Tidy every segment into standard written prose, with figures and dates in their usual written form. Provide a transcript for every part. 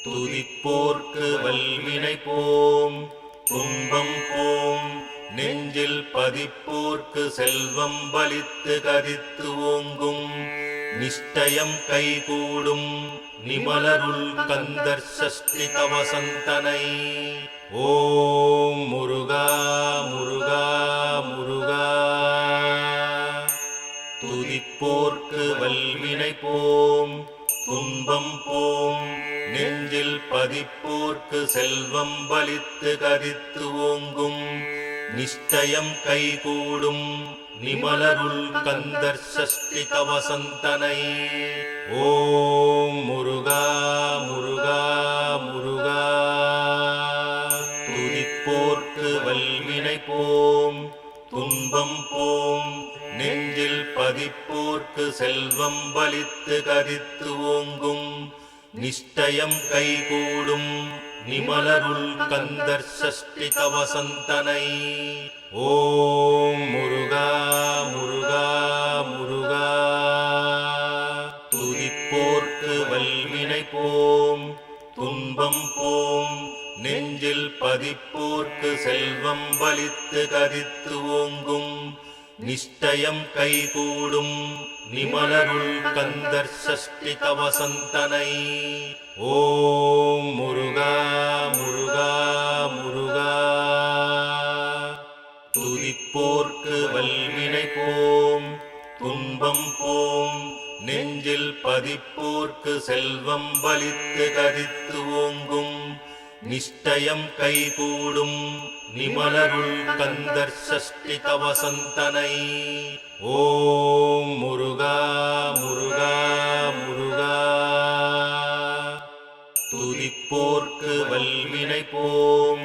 துதிப்போர்க்கு வல்வினை போம் துன்பம் போம் நெஞ்சில் பதிப்போர்க்கு செல்வம் பலித்து கதித்து ஓங்கும் நிஷ்டயம் கைகூடும் நிமலருள் கந்தர் சஷ்டி கவசந்தனை. ஓம் முருகா முருகா முருகா. துதிப்போர்க்கு வல்வினை போம் துன்பம் போம் நெஞ்சில் பதிப்போர்க்கு செல்வம் பலித்து கதித்து ஓங்கும் நிஷ்டயம் கைகூடும் நிமலருள் கந்தர் சஷ்டி கவசந்தனை. ஓம் முருகா முருகா முருகா. துதிப்போர்க்கு வல்வினை போம் துன்பம் போம் நெஞ்சில் பதிப்போர்க்கு செல்வம் பலித்து கதித்து ஓங்கும் நிஷ்டயம் கைகூடும் நிமலருள் கந்தர் சஷ்டி கவசந்தனை. ஓம் முருகா முருகா முருகா. துதிப்போர்க்கு வல்வினை போம் துன்பம் போம் நெஞ்சில் பதிப்போர்க்கு செல்வம் பலித்து கதித்து ஓங்கும் நிஷ்டயம் கைகூடும் நிமலருள் கந்தர் சஷ்டி கவசந்தனை. ஓம் முருகா முருகா முருகா. துதிப்போர்க்கு வல்வினை போம் துன்பம் போம் நெஞ்சில் பதிப்போர்க்கு செல்வம் பலித்து கதித்து ஓங்கும் நிஷ்டயம் கைகூடும் நிமலருள் கந்தர் சஷ்டி கவசந்தனை. ஓம் முருகா முருகா முருகா. துதிப்போர்க்கு வல்வினை போம்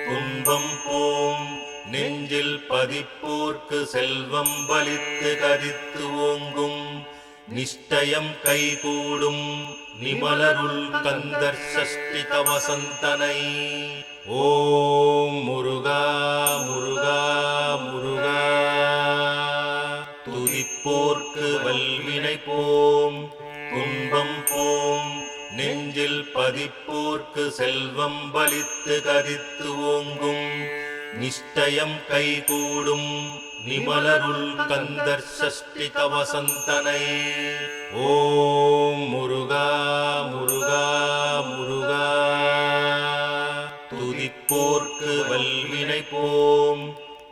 துன்பம் போம் நெஞ்சில் பதிப்போர்க்கு செல்வம் பலித்து கதித்து ஓங்கும் நிஷ்டயம் கைகூடும் நிமலருள் கந்தர் சஷ்டி கவசந்தனை. ஓம் முருகா முருகா முருகா. துதிப்போர்க்கு வல்வினை போம் துன்பம் போம் நெஞ்சில் பதிப்போர்க்கு செல்வம் பலித்து கதித்து ஓங்கும் நிஷ்டயம் கைகூடும் நிமலருள் கந்தர் சஷ்டி கவசந்தனை. ஓம் முருகா முருகா முருகா. துதிப்போர்க்கு வல்வினை போம்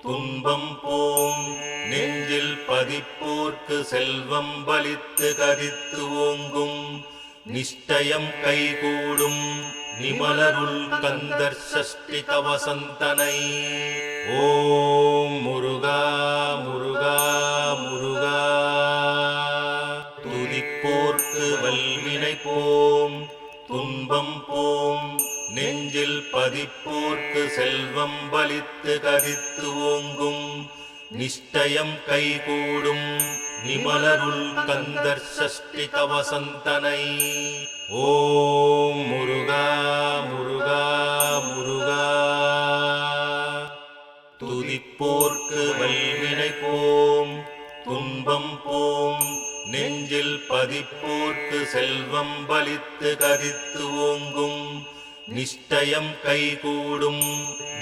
துன்பம் போம் நெஞ்சில் பதிப்போர்க்கு செல்வம் பலித்து கதித்து ஓங்கும் நிஷ்டயம் கைகூடும் நிமலருள் கந்தர் சஷ்டி கவசந்தனை. ஓம் முருகா முருகா முருகா. துதிப்போர்க்கு வல்வினை போம் துன்பம் போம் நெஞ்சில் பதிப்போர்க்கு செல்வம் பலித்து கதித்து ஓங்கும் நிஷ்டயம் கைகூடும் நிமலருள் கந்தர் சஷ்டி கவசந்தனை. ஓம் முருகா முருகா முருகா. துதிப்போர்க்கு வல்வினை போம் துன்பம் போம் நெஞ்சில் பதிப்போர்க்கு செல்வம் பலித்து கதித்து ஓங்கும் நிஷ்டயம் கைகூடும்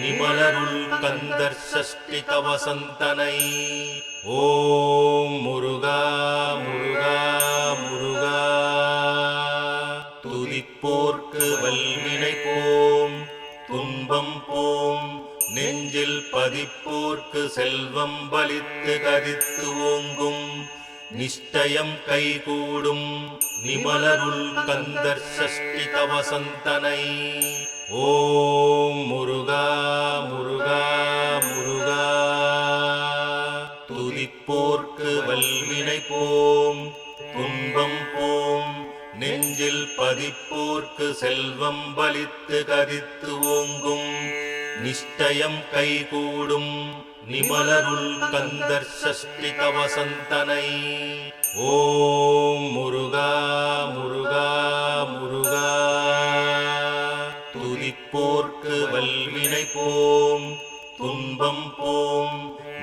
நிமலருள் கந்தர் சஷ்டி கவசந்தனை. ஓம் முருகா முருகா முருகா. துதிப்போர்க்கு வல்வினை போம் துன்பம் போம் நெஞ்சில் பதிப்போர்க்கு செல்வம் பலித்து கதித்து ஓங்கும் நிஷ்டயம் கைகூடும் நிமலருள் கந்தர் சஷ்டி கவசந்தனை. ஓம் முருகா முருகா முருகா. துதிப்போர்க்கு வல்வினை போம் துன்பம் போம் நெஞ்சில் பதிப்போர்க்கு செல்வம் பலித்து கதித்து ஓங்கும் நிஷ்டயம் கைகூடும் நிமலருள் கந்தர் சஷ்டி கவசந்தனை. ஓம் முருகா முருகா முருகா. துதிப்போர்க்கு வல்வினை போம் துன்பம் போம்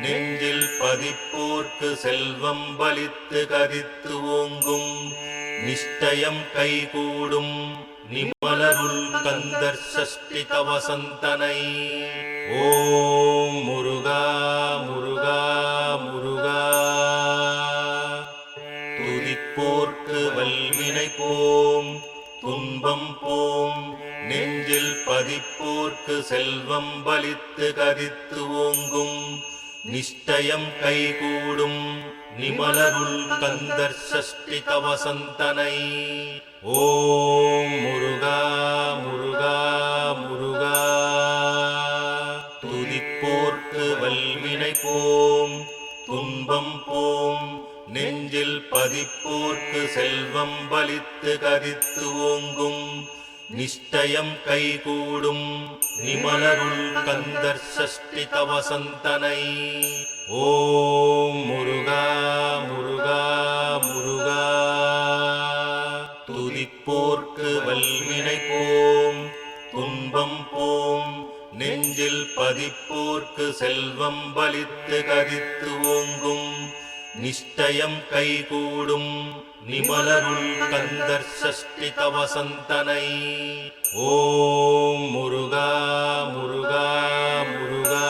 நெஞ்சில் பதிப்போர்க்கு செல்வம் பலித்து கதித்து ஓங்கும் நிஷ்டயம் கைகூடும் நிமலருள் கந்தர் சஷ்டி தவசந்தனை. ஓம் முருகா முருகா முருகா. துதிப்போர்க்கு வல்வினை போம் துன்பம் போம், நெஞ்சில் பதிப்போர்க்கு செல்வம் பலித்து கதித்து ஓங்கும். நிஷ்டயம் கைகூடும் நிமலருள் கந்தர் சஷ்டி தவசந்தனை. ஓம் முருகா முருகா முருகா. துதிப்போர்க்கு வல்வினை போம் துன்பம் போம், நெஞ்சில் பதிப்போர்க்கு செல்வம் பலித்து கதித்து ஓங்கும். நிஷ்டயம் கைகூடும் நிமலருள் கந்தர் சஷ்டி தவசந்தனை. ஓம் முருகா முருகா முருகா. துதிப்போர்க்கு வல்வினை போம் துன்பம் போம், நெஞ்சில் பதிப்போர்க்கு செல்வம் பலித்து கதித்து ஓங்கும். நிஷ்டயம் கைகூடும் நிமலருள் கந்தர் சஷ்டி தவசந்தனை. ஓம் முருகா முருகா முருகா.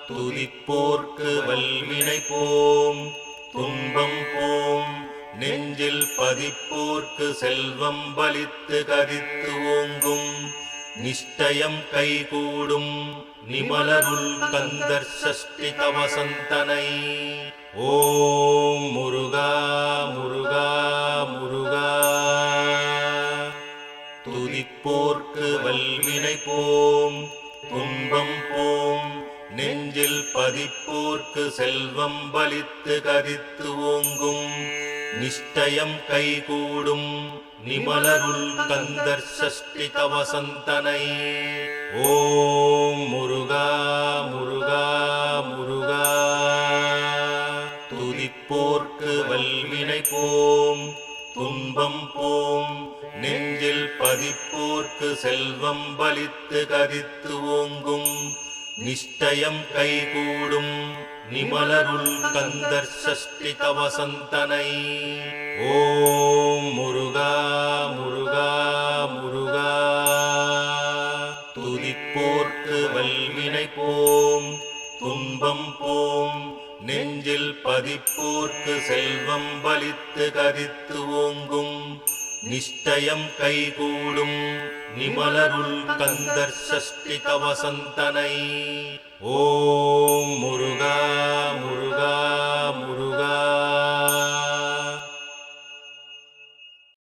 துதிப்போர்க்கு வல்வினை போம் துன்பம் போம், நெஞ்சில் பதிப்போர்க்கு செல்வம் பலித்து கதித்து ஓங்கும். நிஷ்டயம் கைகூடும் நிமலருள் கந்தர் சஷ்டி தவசந்தனை. ஓம் முருகா முருகா முருகா. துதிப்போர்க்கு வல்வினை போம் துன்பம் போம், நெஞ்சில் பதிப்போர்க்கு செல்வம் பலித்து கதித்து ஓங்கும். நிஷ்டயம் கைகூடும் நிமலருள் கந்தர் சஷ்டி தவசந்தனை. ஓம் முருகா முருகா முருகா. துதிப்போர்க்கு வல்வினை போம் துன்பம் போம், நெஞ்சில் பதிப்போர்க்கு செல்வம் பலித்து கதித்து ஓங்கும். நிஷ்டயம் கைகூடும் நிமலருள் கந்தர் சஷ்டி தவசந்தனை. ஓம் முருகா முருகா முருகா. துதிப்போர்க்கு வல்வினை போம் துன்பம் போம், நெஞ்சில் பதிப்போர்க்கு செல்வம் பலித்து கதித்து ஓங்கும். நிஷ்டயம் கைகூடும் நிமலருள் கந்தர் சஷ்டி தவசந்தனை. ஓம் முருகா முருகா